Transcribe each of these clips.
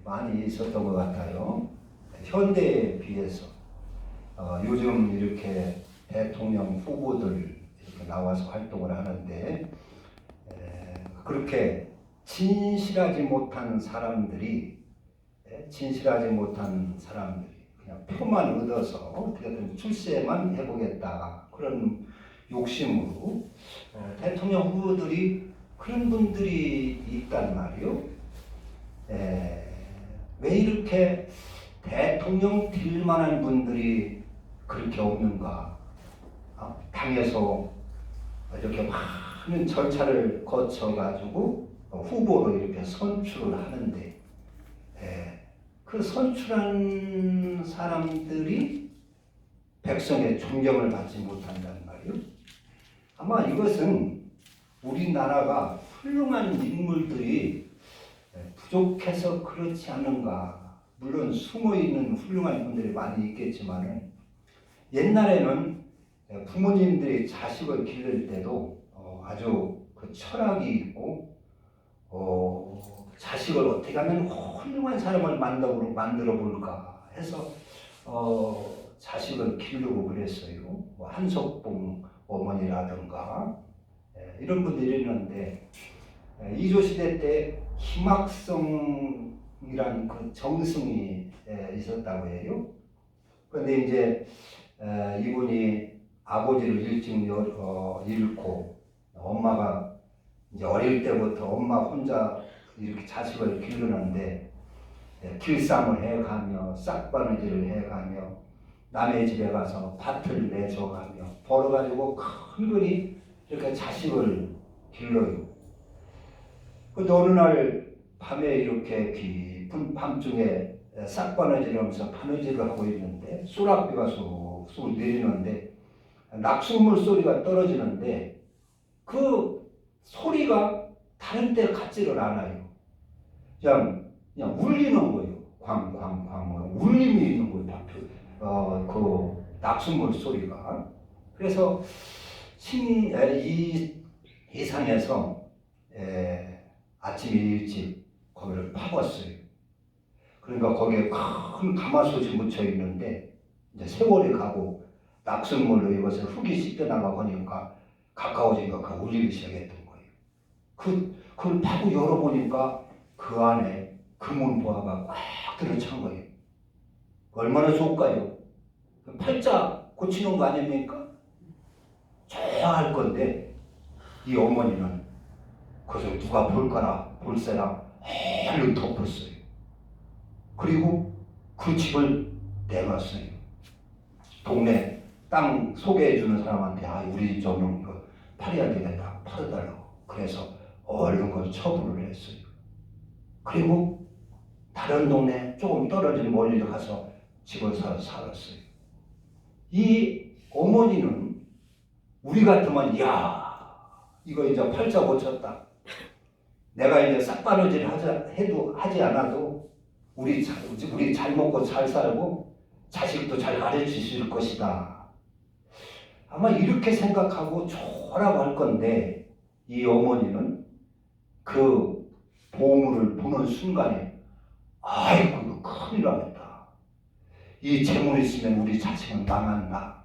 많이 있었던 것 같아요. 현대에 비해서 요즘 이렇게 대통령 후보들 이렇게 나와서 활동을 하는데 그렇게 진실하지 못한 사람들이 그냥 표만 얻어서 어떻게든 출세만 해보겠다 그런 욕심으로 대통령 후보들이 그런 분들이 있단 말이요. 왜 이렇게 대통령 될 만한 분들이 그렇게 없는가? 당에서 이렇게 많은 절차를 거쳐가지고 후보로 이렇게 선출을 하는데 그 선출한 사람들이 백성의 존경을 받지 못한단 말이요. 아마 이것은 우리나라가 훌륭한 인물들이 부족해서 그렇지 않은가. 물론 숨어있는 훌륭한 분들이 많이 있겠지만 옛날에는 부모님들이 자식을 기를 때도 아주 그 철학이 있고 자식을 어떻게 하면 훌륭한 사람을 만들어 볼까 해서 자식을 기르고 그랬어요. 뭐 한석봉 어머니라든가 이런 분들이 있는데 이조시대 때 김학성이란 그 정승이 있었다고 해요. 그런데 이제 이분이 아버지를 일찍 잃고 엄마가 이제 어릴 때부터 엄마 혼자 이렇게 자식을 기르는데 길쌈을 해가며 싹바느질을 해가며 남의 집에 가서 밭을 내줘가며 벌어가지고 큰근히 이렇게 자식을 길러요. 근데 어느 날 밤에 이렇게 깊은 밤중에 싹바느질을 하면서 바느질을 하고 있는데 소락비가 쑥쑥 내리는데 낙숫물 소리가 떨어지는데 그 소리가 다른 데 같지를 않아요. 그냥 울리는 거예요. 광광광 울림이 있는 거예요. 그 낙숫물 소리가. 그래서 이 상에서 아침 일찍 거기를 파봤어요. 그러니까 거기에 큰 가마솥이 묻혀 있는데 이제 세월이 가고 낙숫물로 이것을 흙이 씻겨나가 보니까 가까워지니까 그 울리기 시작했던 거예요. 그걸 파고 열어보니까 그 안에 금은보화가 꽉 들어찬 거예요. 얼마나 좋을까요? 팔자 고치는 거 아닙니까? 줘야 할 건데 이 어머니는 그것을 누가 볼까나 볼세라 얼른 덮었어요. 그리고 그 집을 내놨어요. 동네 땅 소개해주는 사람한테 우리 저는 이거 팔아야 되겠다 팔아달라고. 그래서 얼른 그 처분을 했어요. 그리고 다른 동네 조금 떨어진 멀리 가서 집을 사서 살았어요. 이 어머니는 우리 같으면 이거 이제 팔자 고쳤다. 내가 이제 싹바느질 하지 않아도 우리 잘 먹고 잘 살고 자식도 잘 가르치실 것이다. 아마 이렇게 생각하고 좋으라고 할 건데 이 어머니는 그 보물을 보는 순간에 아이고 이거 큰일 나겠다. 이 재물이 있으면 우리 자식은 망한다.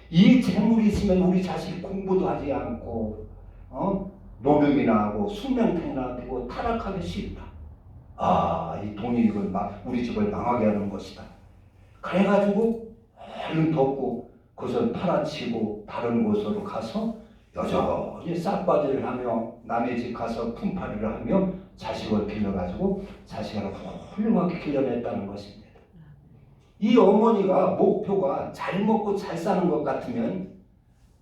이 재물이 있으면 우리 자식이 공부도 하지 않고 노병이나 하고 숙명탱이나 되고 타락하기 쉽다. 이 돈이 이걸 우리 집을 망하게 하는 것이다. 그래가지고 얼른 덮고 그것을 팔아치고 다른 곳으로 가서 여전히 싹바지를 하며 남의 집 가서 품팔이를 하며 자식을 길러가지고 자식을 훌륭하게 길러냈다는 것입니다. 이 어머니가 목표가 잘 먹고 잘 사는 것 같으면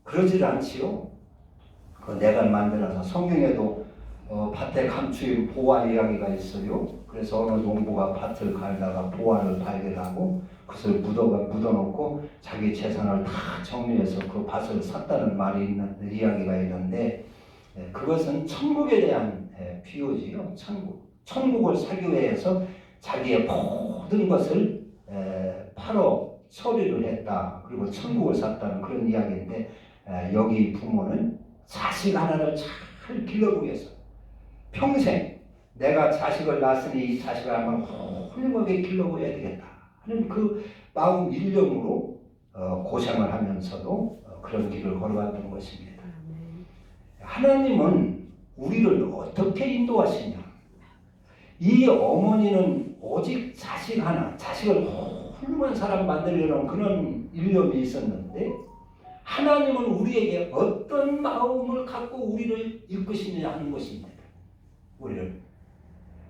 그러질 않지요. 그 내가 만들어서 성경에도 밭에 감추인 보화 이야기가 있어요. 그래서 어느 농부가 밭을 갈다가 보화를 발견하고 그것을 묻어놓고 자기 재산을 다 정리해서 그 밭을 샀다는 말이 있는 이야기가 있는데 그것은 천국에 대한 비유지요. 천국을 사기 위해서 자기의 모든 것을 팔어 처리를 했다. 그리고 천국을 샀다는 그런 이야기인데 여기 부모는 자식 하나를 잘 길러보기 위해서 평생 내가 자식을 낳았으니 이 자식을 한번 훌륭하게 길러보아야 되겠다 하는 그 마음 일념으로 고생을 하면서도 그런 길을 걸어갔던 것입니다. 하나님은 우리를 어떻게 인도하시냐? 이 어머니는 오직 자식 하나, 자식을 훌륭한 사람 만들려는 그런 일념이 있었는데 하나님은 우리에게 어떤 마음을 갖고 우리를 이끄시냐 하는 것입니다.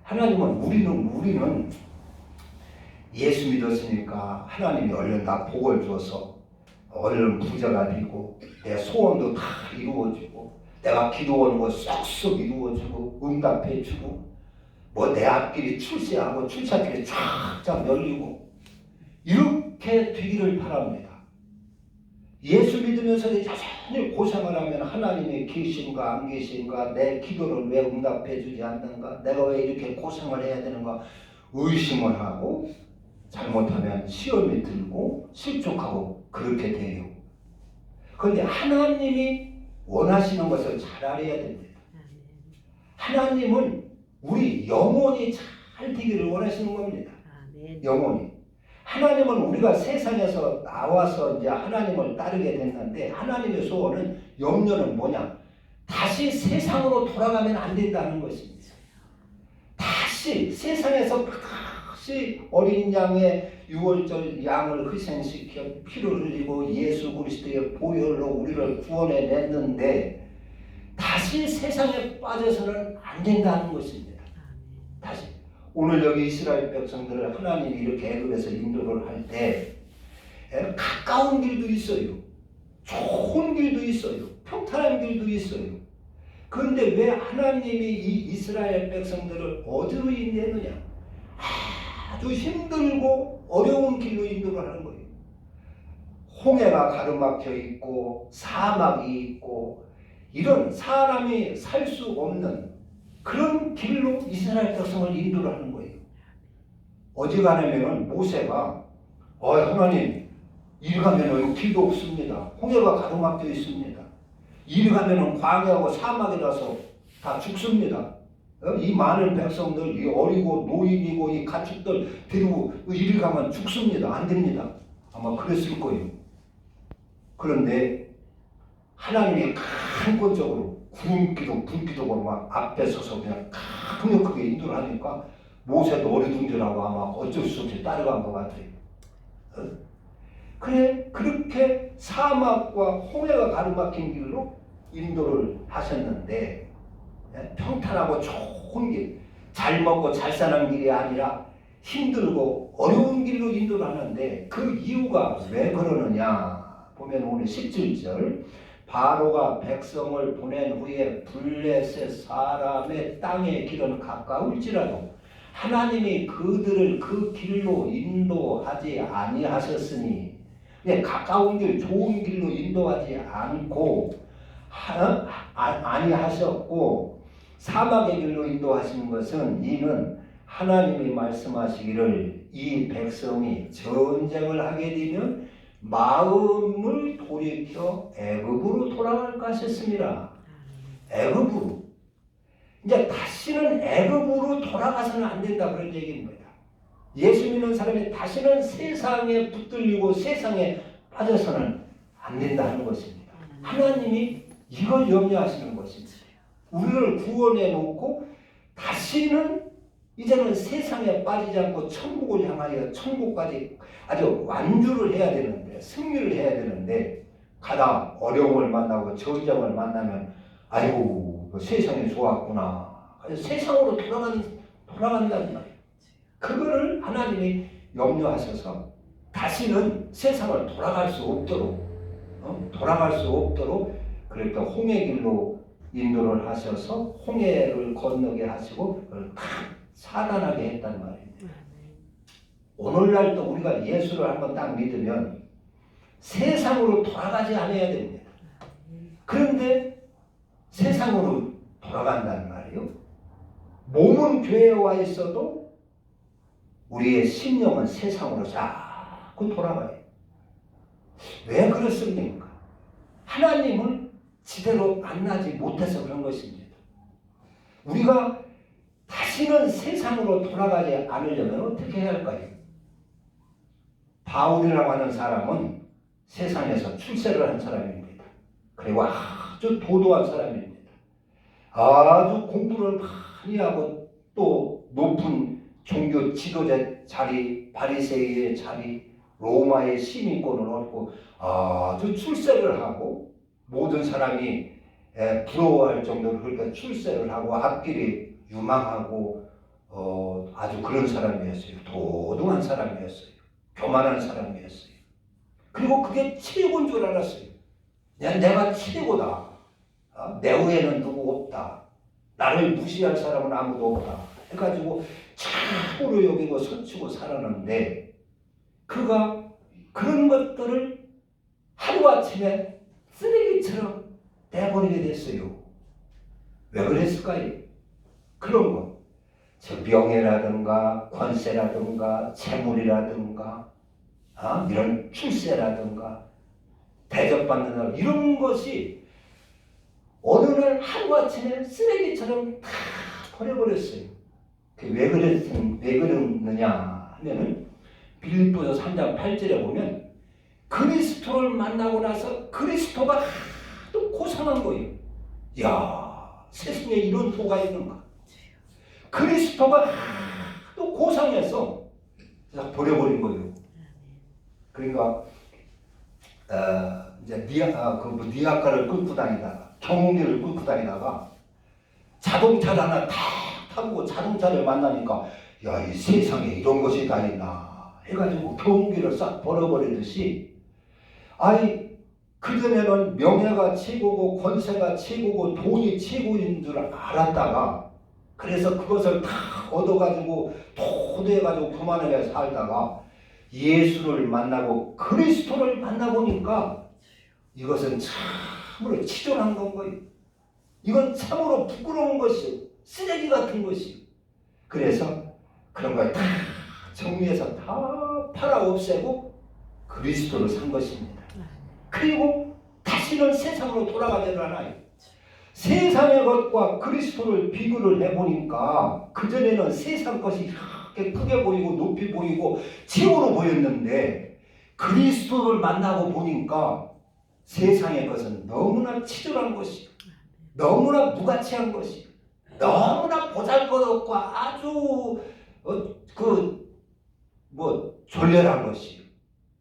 하나님은 우리는 예수 믿었으니까 하나님이 얼른 다 복을 줘서 얼른 부자가 되고 내 소원도 다 이루어주고 내가 기도하는 거 쏙쏙 이루어주고 응답해주고 뭐 내 앞길이 출세하고 출세길이 쫙쫙 열리고 이렇게 되기를 바랍니다. 예수 믿으면서 여전히 고생을 하면 하나님이 계신가 안 계신가, 내 기도를 왜 응답해 주지 않는가, 내가 왜 이렇게 고생을 해야 되는가 의심을 하고 잘못하면 시험이 들고 실족하고 그렇게 돼요. 그런데 하나님이 원하시는 것을 잘 알아야 됩니다. 하나님은 우리 영혼이 잘 되기를 원하시는 겁니다. 영혼이. 하나님은 우리가 세상에서 나와서 이제 하나님을 따르게 됐는데 하나님의 소원은 염려는 뭐냐? 다시 세상으로 돌아가면 안 된다는 것입니다. 다시 세상에서 다시 어린 양의 유월절 양을 희생시켜 피를 흘리고 예수 그리스도의 보혈로 우리를 구원해냈는데 다시 세상에 빠져서는 안 된다는 것입니다. 다시. 오늘 여기 이스라엘 백성들을 하나님이 이렇게 애굽에서 인도를 할 때 가까운 길도 있어요. 좋은 길도 있어요. 평탄한 길도 있어요. 그런데 왜 하나님이 이 이스라엘 백성들을 어디로 인도했느냐? 아주 힘들고 어려운 길로 인도를 하는 거예요. 홍해가 가로막혀 있고 사막이 있고 이런 사람이 살 수 없는 그런 길로 이스라엘 백성을 인도를 하는 거예요. 어지간하면은 모세가 하나님 이리 가면은 길도 없습니다. 홍해가 가로막혀 있습니다. 이리 가면은 광야하고 사막이라서 다 죽습니다. 이 많은 백성들, 이 어리고 노인이고 이 가축들 데리고 이리 가면 죽습니다. 안 됩니다. 아마 그랬을 거예요. 그런데 하나님이 강권적으로 구름기도 불기도 막 앞에 서서 그냥 강력하게 인도를 하니까 모세도 어리둥절하고 아마 어쩔 수 없이 따라간 것 같아요. 그래 그렇게 사막과 홍해가 가로막힌 길로 인도를 하셨는데 평탄하고 좋은 길, 잘 먹고 잘 사는 길이 아니라 힘들고 어려운 길로 인도를 하는데 그 이유가 왜 그러느냐 보면 오늘 17절 바로가 백성을 보낸 후에 블레셋 사람의 땅의 길은 가까울지라도 하나님이 그들을 그 길로 인도하지 아니하셨으니 가까운 길 좋은 길로 인도하지 않고 아니하셨고 사막의 길로 인도하신 것은 이는 하나님이 말씀하시기를 이 백성이 전쟁을 하게 되면 마음을 돌이켜 애굽으로 돌아갈까 하셨습니다. 애굽으로. 이제 다시는 애굽으로 돌아가서는 안 된다 그런 얘기입니다. 예수 믿는 사람이 다시는 세상에 붙들리고 세상에 빠져서는 안 된다 하는 것입니다. 하나님이 이걸 염려하시는 것입니다. 우리를 구원해 놓고 다시는 이제는 세상에 빠지지 않고 천국을 향하여 천국까지 아주 완주를 해야 되는데 승리를 해야 되는데 가다 어려움을 만나고 전쟁을 만나면 아이고 세상이 좋았구나 세상으로 돌아간다는 말이에요. 그거를 하나님이 염려하셔서 다시는 세상을 돌아갈 수 없도록 그러니까 홍해 길로 인도를 하셔서 홍해를 건너게 하시고 그걸 다 차단하게 했단 말입니다. 오늘날도 우리가 예수를 한번 딱 믿으면 세상으로 돌아가지 않아야 됩니다. 그런데 세상으로 돌아간다는 말이에요. 몸은 교회에 와 있어도 우리의 심령은 세상으로 자꾸 돌아가요. 왜 그렇습니까? 하나님을 제대로 만나지 못해서 그런 것입니다. 우리가 다시는 세상으로 돌아가지 않으려면 어떻게 해야 할까요? 바울이라고 하는 사람은 세상에서 출세를 한 사람입니다. 그리고 아주 도도한 사람입니다. 아주 공부를 많이 하고 또 높은 종교 지도자 자리, 바리새인의 자리, 로마의 시민권을 얻고 아주 출세를 하고 모든 사람이 부러워할 정도로 그러니까 출세를 하고 앞길이 유망하고 아주 그런 사람이었어요. 도도한 사람이었어요. 교만한 사람이었어요. 그리고 그게 최고인 줄 알았어요. 내가 최고다. 내 후에는 누구 없다. 나를 무시할 사람은 아무도 없다. 해가지고 최고로 여기고 서치고 살았는데 그가 그런 것들을 하루아침에 쓰레기처럼 내버리게 됐어요. 왜 그랬을까요? 그런 거. 즉 명예라든가 권세라든가 재물이라든가 이런 출세라든가 대접받는 이런 것이 어느 날 하루아침에 쓰레기처럼 다 버려버렸어요. 왜 그랬느냐 하면은 빌립보서 3장 8절에 보면 그리스도를 만나고 나서 그리스도가 하도 고상한 거예요. 야, 세상에 이런 도가 있는가? 그리스도가 하도 고상해서 버려버린 거예요. 그러니까 이제 니아가를 끌고 다니다가 경운기를 끌고 다니다가 자동차를 하나 탁 타고 자동차를 만나니까 야, 이 세상에 이런 것이 다 있나 해가지고 경운기를 싹 버려버리듯이 그전에는 명예가 최고고 권세가 최고고 돈이 최고인 줄 알았다가 그래서 그것을 다 얻어가지고 도도해가지고 교만하게 살다가 예수를 만나고 그리스도를 만나보니까 이것은 참으로 치졸한 건 거예요. 이건 참으로 부끄러운 것이요. 쓰레기 같은 것이요. 그래서 그런 걸 다 정리해서 다 팔아 없애고 그리스도를 산 것입니다. 그리고 다시는 세상으로 돌아가지 않아요. 세상의 것과 그리스도를 비교를 해보니까 그전에는 세상 것이 이렇게 크게 보이고 높이 보이고 최고로 보였는데 그리스도를 만나고 보니까 세상의 것은 너무나 치졸한 것이요. 너무나 무가치한 것이요. 너무나 보잘것없고 아주 졸렬한 것이요.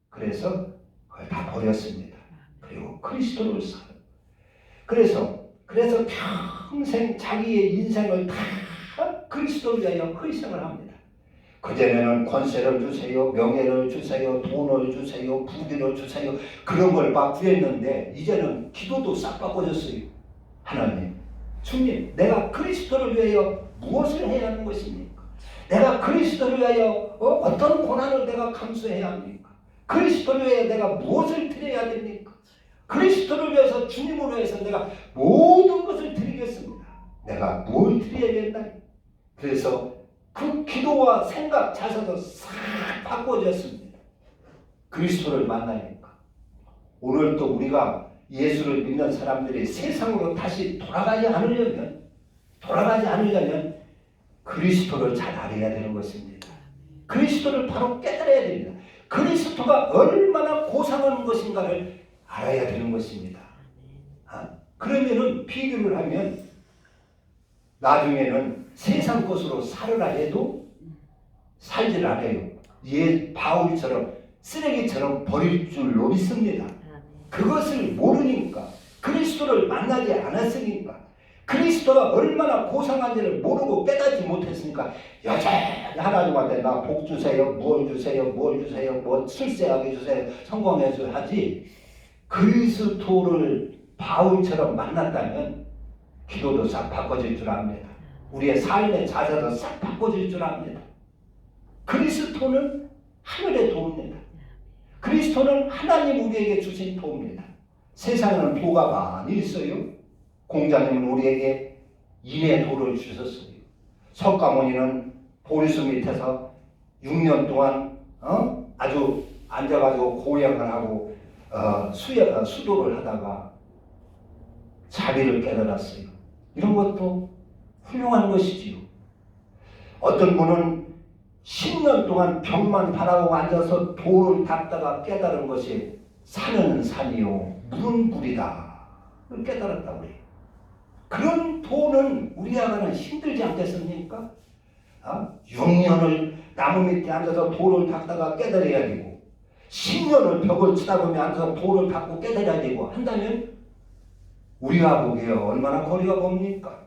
그래서 그걸 다 버렸습니다. 그리고 그리스도를 살아요. 그래서 평생 자기의 인생을 다 그리스도를 위하여 희생을 합니다. 그전에는 권세를 주세요, 명예를 주세요, 돈을 주세요, 부귀를 주세요 그런 걸 막 구했는데 이제는 기도도 싹 바꿔줬어요. 하나님, 주님, 내가 그리스도를 위하여 무엇을 해야 하는 것입니까? 내가 그리스도를 위하여 어떤 고난을 내가 감수해야 합니까? 그리스도를 위하여 내가 무엇을 드려야 됩니까? 그리스도를 위해서 주님을 위해서 내가 모든 것을 드리겠습니다. 내가 뭘 드려야겠나? 그래서 그 기도와 생각 자세도 싹 바꿔졌습니다. 그리스도를 만나니까. 오늘 또 우리가 예수를 믿는 사람들이 세상으로 다시 돌아가지 않으려면 그리스도를 잘 알아야 되는 것입니다. 그리스도를 바로 깨달아야 됩니다. 그리스도가 얼마나 고상한 것인가를 알아야 되는 것입니다. 그러면은 비교를 하면 나중에는 세상 것으로 살으라 해도 살질 않아요. 바울처럼 쓰레기처럼 버릴 줄로 믿습니다. 그것을 모르니까 그리스도를 만나지 않았으니까 그리스도가 얼마나 고상한지를 모르고 깨닫지 못했으니까 여전히 하나님한테 나 복 주세요, 뭘 주세요, 뭐 출세하게 주세요, 성공해 주세요 하지. 그리스도를 바울처럼 만났다면 기도도 싹 바꿔질 줄 압니다. 우리의 삶의 자세도 싹 바꿔질 줄 압니다. 그리스도는 하늘의 도입니다. 그리스도는 하나님 우리에게 주신 도입니다. 세상에는 도가 많이 있어요. 공자님은 우리에게 인의 도를 주셨어요. 석가모니는 보리수 밑에서 6년 동안 아주 앉아가지고 고행을 하고 수도를 하다가 자비를 깨달았어요. 이런 것도 훌륭한 것이지요. 어떤 분은 10년 동안 벽만 바라보고 앉아서 돌을 닦다가 깨달은 것이 산은 산이요 물은 물이다. 그걸 깨달았다고 해요. 그런 도는 우리야가는 힘들지 않겠습니까? 6년을 나무 밑에 앉아서 돌을 닦다가 깨달아야 되고 10년을 벽을 쳐다보며 앉아서 돌을 닦고 깨달아야 되고 한다면 우리와 보기에 얼마나 거리가 멉니까?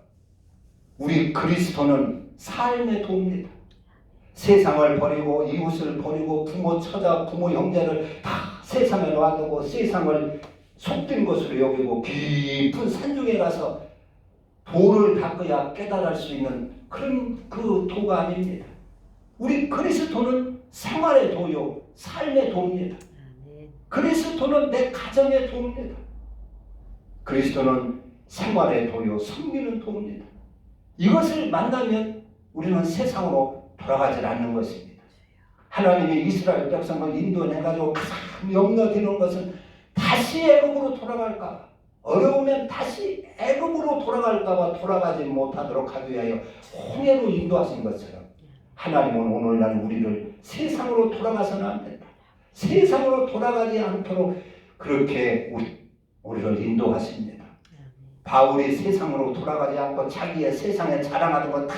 우리 그리스도는 삶의 도입니다. 세상을 버리고 이웃을 버리고 부모 처자 부모 형제를 다 세상에 놔두고 세상을 속된 것으로 여기고 깊은 산중에 가서 도를 닦아야 깨달을 수 있는 그런 그 도가 아닙니다. 우리 그리스도는 생활의 도요 삶의 도입니다. 그리스도는 내 가정의 도입니다. 그리스도는 생활의 도요 섬기는 도입니다. 이것을 만나면 우리는 세상으로 돌아가지 않는 것입니다. 하나님이 이스라엘 백성을 인도해가지고 가장 염려되는 것은 다시 애굽으로 돌아갈까 어려우면 다시 애굽으로 돌아갈까봐 돌아가지 못하도록 하기 위하여 홍해로 인도하신 것처럼 하나님은 오늘날 우리를 세상으로 돌아가서는 안 된다. 세상으로 돌아가지 않도록 그렇게 우리를 인도하십니다. 바울이 세상으로 돌아가지 않고 자기의 세상에 자랑하던 것 다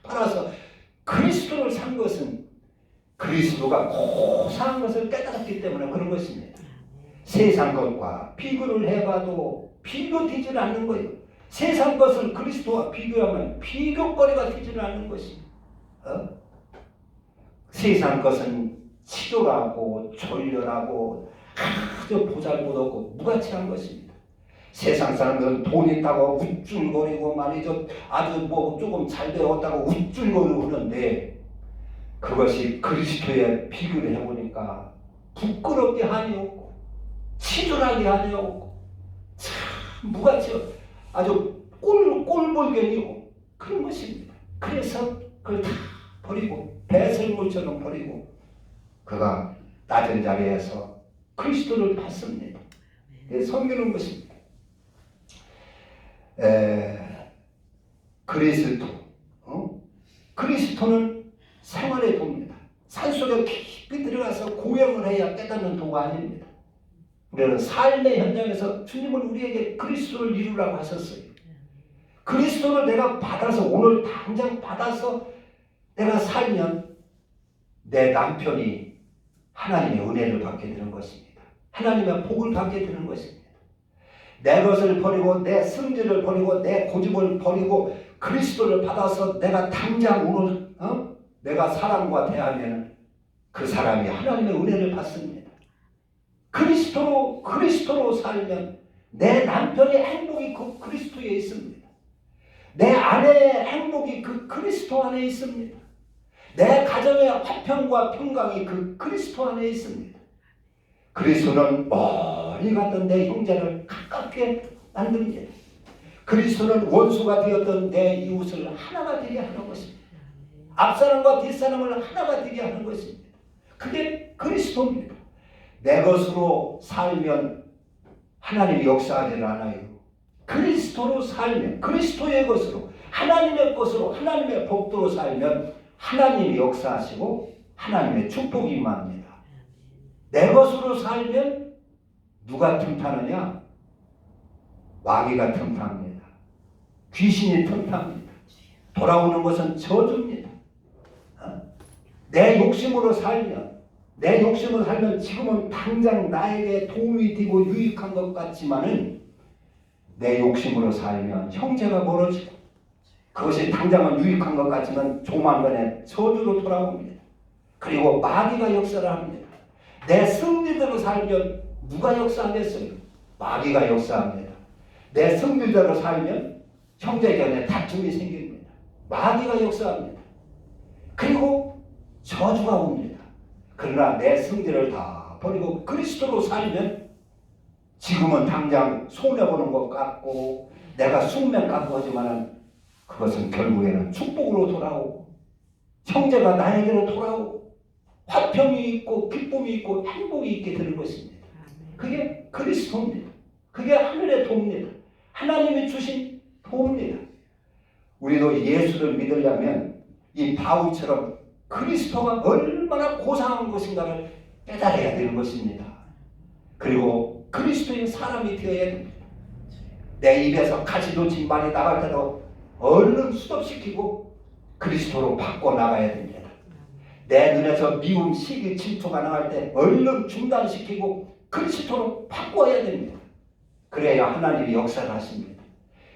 팔아서 그리스도를 산 것은 그리스도가 고사한 것을 깨달았기 때문에 그런 것입니다. 세상 것과 비교를 해봐도 비교되질 않는 거예요. 세상 것을 그리스도와 비교하면 비교거리가 되질 않는 것입니다. 세상 것은 치졸하고 졸렬하고 아주 보잘것없고 무가치한 것입니다. 세상 사람들은 돈 있다고 우쭐거리고 말이죠. 아주 조금 잘 되었다고 우쭐거리고 그러는데 그것이 그리스도에 비교를 해보니까 부끄럽게 하니 없고 치졸하게 하니 없고 참 무가치 아주 꼴불견이고 그런 것입니다. 그래서 그걸 다 버리고 배설물처럼 버리고 그가 낮은 자리에서 그리스도를 받습니다. 섬기는 것입니다. 그리스도는 생활의 도입니다. 산속에 깊이 들어가서 고행을 해야 깨닫는 도가 아닙니다. 우리는 삶의 현장에서 주님은 우리에게 그리스도를 이루라고 하셨어요. 그리스도를 내가 받아서 오늘 당장 받아서 내가 살면 내 남편이 하나님의 은혜를 받게 되는 것입니다. 하나님의 복을 받게 되는 것입니다. 내 것을 버리고 내 승리를 버리고 내 고집을 버리고 그리스도를 받아서 내가 당장 오늘 내가 사람과 대하면 그 사람이 하나님의 은혜를 받습니다. 그리스도로 살면 내 남편의 행복이 그 그리스도에 있습니다. 내 아내의 행복이 그 그리스도 안에 있습니다. 내 가정의 화평과 평강이 그 그리스도 안에 있습니다. 그리스도는 멀리 갔던 내 형제를 가깝게 만듭니다. 그리스도는 원수가 되었던 내 이웃을 하나가 되게 하는 것입니다. 앞사람과 뒷사람을 하나가 되게 하는 것입니다. 그게 그리스도입니다. 내 것으로 살면 하나님이 역사하지 않아요. 그리스도로 살면 그리스도의 것으로 하나님의 것으로 하나님의 복도로 살면 하나님이 역사하시고 하나님의 축복이 임합니다. 내 것으로 살면 누가 틈타느냐? 마귀가 틈탑니다. 귀신이 틈탑니다. 돌아오는 것은 저주입니다. 내 욕심으로 살면 지금은 당장 나에게 도움이 되고 유익한 것 같지만은 내 욕심으로 살면 형제가 멀어지고 그것이 당장은 유익한 것 같지만 조만간에 저주로 돌아옵니다. 그리고 마귀가 역사를 합니다. 내 승리대로 살면 누가 역사하겠어요? 마귀가 역사합니다. 내 승리대로 살면 형제간에 다툼이 생깁니다. 마귀가 역사합니다. 그리고 저주가 옵니다. 그러나 내 승리를 다 버리고 그리스도로 살면 지금은 당장 손해보는 것 같고 내가 숙면 같고 하지만 그것은 결국에는 축복으로 돌아오고 형제가 나에게로 돌아오고 화평이 있고 기쁨이 있고 행복이 있게 되는 것입니다. 그게 그리스도입니다. 그게 하늘의 도입니다. 하나님이 주신 도입니다. 우리도 예수를 믿으려면 이 바울처럼 그리스도가 얼마나 고상한 것인가를 깨달아야 되는 것입니다. 그리고 그리스도의 사람이 되어야 됩니다. 내 입에서 가지 놓친 말이 나갈 때도 얼른 수습시키고 그리스도로 바꿔나가야 됩니다. 내 눈에서 미움, 시기, 질투가 나갈 때 얼른 중단시키고 그리스도로 바꿔야 됩니다. 그래야 하나님이 역사를 하십니다.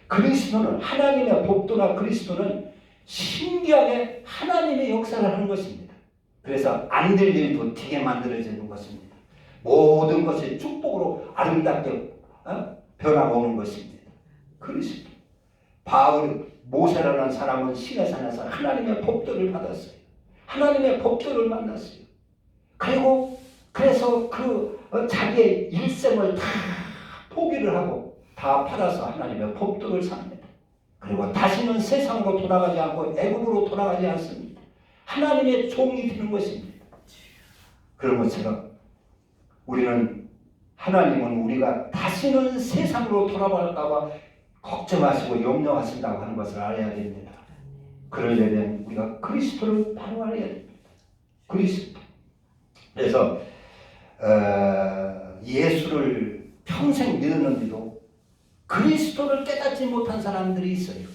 그리스도는 하나님의 법도나 그리스도는 신기하게 하나님의 역사를 하는 것입니다. 그래서 안 될 일도 되게 만들어지는 것입니다. 모든 것이 축복으로 아름답게 변화가 오는 것입니다. 그리스도. 바울, 모세라는 사람은 시내산에서 하나님의 법도를 받았어요. 하나님의 법도를 만났어요. 그리고 그래서 자기의 일생을 다 포기를 하고 다 팔아서 하나님의 법도를 삽니다. 그리고 다시는 세상으로 돌아가지 않고 애굽으로 돌아가지 않습니다. 하나님의 종이 되는 것입니다. 그런 것처럼 하나님은 우리가 다시는 세상으로 돌아갈까 봐 걱정하시고 염려하신다고 하는 것을 알아야 됩니다. 그러려면 우리가 그리스도를 바로 알아야 됩니다. 그리스도. 그래서 예수를 평생 믿었는데도 그리스도를 깨닫지 못한 사람들이 있어요.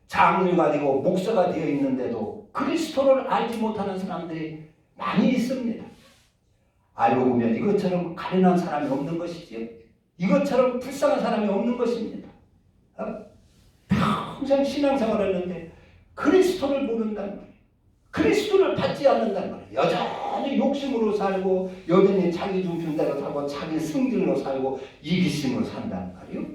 장로가 되고 목사가 되어 있는데도 그리스도를 알지 못하는 사람들이 많이 있습니다. 알고 보면 이것처럼 가련한 사람이 없는 것이죠. 이것처럼 불쌍한 사람이 없는 것입니다. 평생 신앙생활을 했는데 그리스도를 모른다는 거예요. 그리스도를 받지 않는다는 거예요. 여전히 욕심으로 살고 여전히 자기 중심대로 살고 자기 승질로 살고 이기심으로 산다는 말이에요.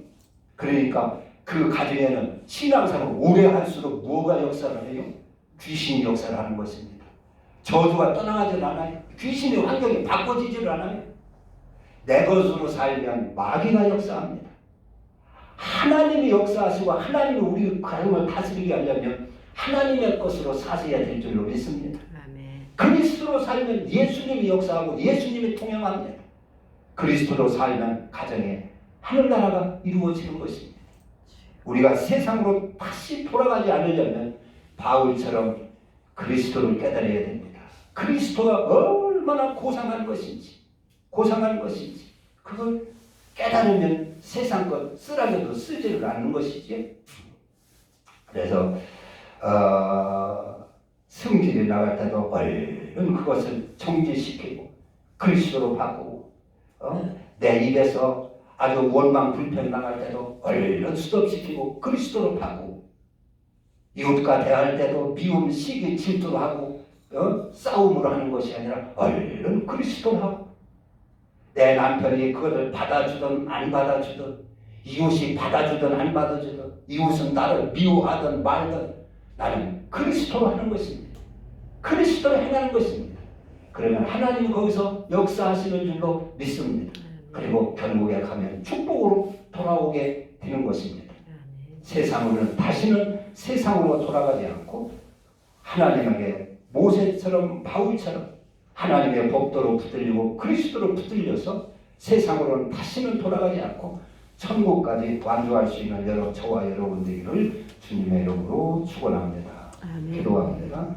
그러니까 그 가정에는 신앙생활을 오래 할수록 뭐가 역사를 해요? 귀신이 역사를 하는 것입니다. 저주가 떠나가질 않아요. 귀신의 환경이 바꿔지질 않아요. 내 것으로 살면 마귀가 역사합니다. 하나님이 역사하시고 하나님이 우리 가정을 다스리게 하려면 하나님의 것으로 사셔야 될 줄로 믿습니다. 아멘. 그리스도로 살면 예수님이 역사하고 예수님이 통행합니다. 그리스도로 살면 가정에 하늘나라가 이루어지는 것입니다. 우리가 세상으로 다시 돌아가지 않으려면 바울처럼 그리스도를 깨달아야 됩니다. 그리스도가 얼마나 고상한 것인지 그걸 깨달으면 세상 것 쓰라려도 쓰지를 않는 것이지. 그래서 성질이 나갈 때도 얼른 그것을 정지시키고 그리스도로 바꾸고 내 입에서 아주 원망 불평이 나갈 때도 얼른 스톱시키고 그리스도로 바꾸고 이웃과 대할 때도 미움, 시기, 질투로 하고 싸움으로 하는 것이 아니라 얼른 그리스도로 하고 내 남편이 그것을 받아주든 안 받아주든 이웃이 받아주든 안 받아주든 이웃은 나를 미워하든 말든 나는 그리스도로 하는 것입니다. 그리스도로 행하는 것입니다. 그러면 하나님은 거기서 역사하시는 줄로 믿습니다. 그리고 결국에 가면 축복으로 돌아오게 되는 것입니다. 세상으로는 다시는 세상으로 돌아가지 않고 하나님에게 모세처럼 바울처럼 하나님의 법도로 붙들리고 그리스도로 붙들려서 세상으로는 다시는 돌아가지 않고 천국까지 완주할 수 있는 저와 여러분들을 주님의 이름으로 축원합니다. 기도합니다.